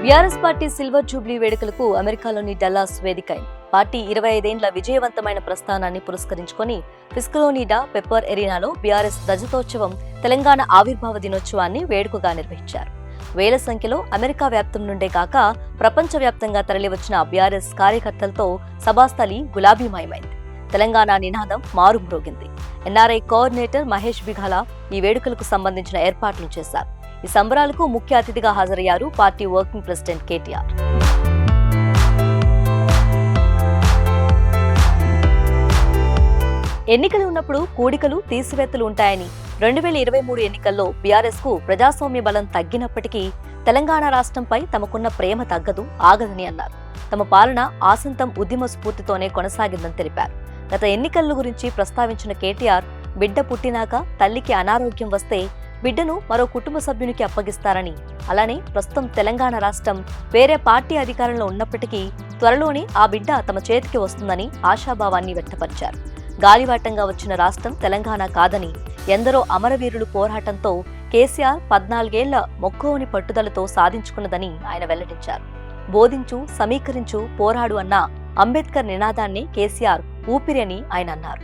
BRS party silver Jubilee వేడుకలకు అమెరికాలోని Dallas వేదికైంది. Party 25 ఏళ్ల విజయవంతమైన ప్రస్థానాన్ని పురస్కరించుకొని ఫిస్కలోనిడా పెప్పర్ ఎరీనాలో బీఆర్ఎస్ రజతోత్సవం తెలంగాణ ఆవిర్భావ దినోత్సవాన్ని వేడుకగా నిర్వహించారు. వేల సంఖ్యలో అమెరికా వ్యాప్తం నుండే కాక ప్రపంచవ్యాప్తంగా తరలివచ్చిన బీఆర్ఎస్ కార్యకర్తలతో సభాస్థలి గులాబీమయమైంది. తెలంగాణ నినాదం మారుమ్రోగింది. ఎన్ఆర్ఐ కోఆర్డినేటర్ మహేష్ బిఘాల ఈ వేడుకలకు సంబంధించిన ఏర్పాట్లు చేశారు. ఈ సంబరాలకు ముఖ్య అతిథిగా హాజరయ్యారు పార్టీ వర్కింగ్ ప్రెసిడెంట్ కేటీఆర్. ఎన్నికలు ఉన్నప్పుడు కూడికలు తీసివేతలు ఉంటాయని 2023 ఎన్నికల్లో బీఆర్ఎస్ కు ప్రజాస్వామ్య బలం తగ్గినప్పటికీ తెలంగాణ రాష్ట్రంపై తమకున్న ప్రేమ తగ్గదు, ఆగదని అన్నారు. తమ పాలన ఆసంతం ఉద్యమ స్ఫూర్తితోనే కొనసాగిందని తెలిపారు. గత ఎన్నికల గురించి ప్రస్తావించిన కేటీఆర్ బిడ్డ పుట్టినాక తల్లికి అనారోగ్యం వస్తే బిడ్డను మరో కుటుంబ సభ్యునికి అప్పగిస్తారని, అలానే ప్రస్తుతం తెలంగాణ రాష్ట్రం వేరే పార్టీ అధికారంలో ఉన్నప్పటికీ త్వరలోనే ఆ బిడ్డ తమ చేతికి వస్తుందని ఆశాభావాన్ని వ్యక్తపరిచారు. గాలివాటంగా వచ్చిన రాష్ట్రం తెలంగాణ కాదని, ఎందరో అమరవీరులు పోరాటంతో కేసీఆర్ 14 ఏళ్ల మొక్కవోని పట్టుదలతో సాధించుకున్నదని ఆయన వెల్లడించారు. బోధించు, సమీకరించు, పోరాడు అన్న అంబేద్కర్ నినాదాన్ని కేసీఆర్ ఊపిరి అని ఆయన అన్నారు.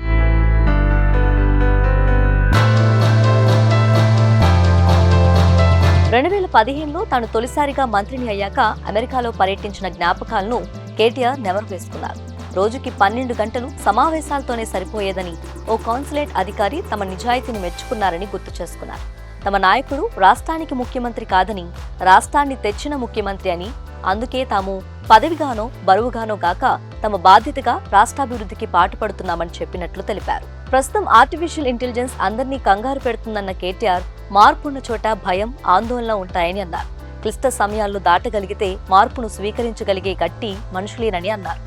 2015లో తాను తొలిసారిగా మంత్రిని అయ్యాక అమెరికాలో పర్యటించిన జ్ఞాపకాలను కేటీఆర్ నెమరు వేసుకున్నారు. రోజుకి 12 గంటలు సమావేశాలతోనే సరిపోయేదని ఓ కాన్సులేట్ అధికారి తమ నిజాయితీని మెచ్చుకున్నారని గుర్తు చేసుకున్నారు. తమ నాయకుడు రాష్ట్రానికి ముఖ్యమంత్రి కాదని, రాష్ట్రాన్ని తెచ్చిన ముఖ్యమంత్రి అని, అందుకే తాము పదవిగానో బరువుగానో గాక తమ బాధ్యతగా రాష్ట్రాభివృద్ధికి పాటుపడుతున్నామని చెప్పినట్లు తెలిపారు. ప్రస్తుతం ఆర్టిఫిషియల్ ఇంటెలిజెన్స్ అందరినీ కంగారు పెడుతుందన్న కేటీఆర్ మార్పున్న చోట భయం, ఆందోళన ఉంటాయని అన్నారు. క్లిష్ట సమయాల్లో దాటగలిగితే మార్పును స్వీకరించగలిగే గట్టి మనుషులేనని అన్నారు.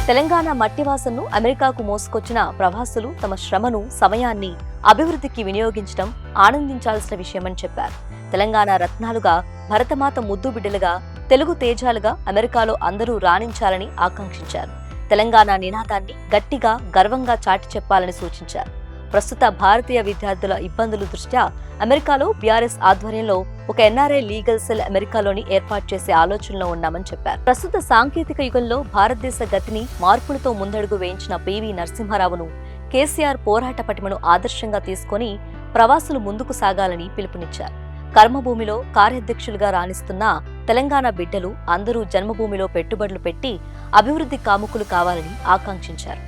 తెలంగాణ మట్టివాసనను అమెరికాకు మోసుకొచ్చిన ప్రవాసులు తమ శ్రమను, సమయాన్ని అభివృద్ధికి వినియోగించడం ఆనందించాల్సిన విషయమని చెప్పారు. తెలంగాణ రత్నాలుగా, భరతమాత ముద్దు బిడ్డలుగా, తెలుగు తేజాలుగా అమెరికాలో అందరూ రాణించాలని ఆకాంక్షించారు. తెలంగాణ నినాదాన్ని గట్టిగా, గర్వంగా చాటి చెప్పాలని సూచించారు. ప్రస్తుత భారతీయ విద్యార్థుల ఇబ్బందుల దృష్ట్యా అమెరికాలో బీఆర్ఎస్ ఆధ్వర్యంలో ఒక ఎన్ఆర్ఐ లీగల్ సెల్ అమెరికాలోని ఏర్పాటు చేసే ఆలోచనలో ఉన్నామని చెప్పారు. ప్రస్తుత సాంకేతిక యుగంలో భారతదేశ గతిని మార్పులతో ముందడుగు వేయించిన పివి నరసింహారావును, కేసీఆర్ పోరాట పటిమను ఆదర్శంగా తీసుకుని ప్రవాసులు ముందుకు సాగాలని పిలుపునిచ్చారు. కర్మభూమిలో కార్యాధ్యక్షులుగా రాణిస్తున్న తెలంగాణ బిడ్డలు అందరూ జన్మభూమిలో పెట్టుబడులు పెట్టి అభివృద్ధి కాముకులు కావాలని ఆకాంక్షించారు.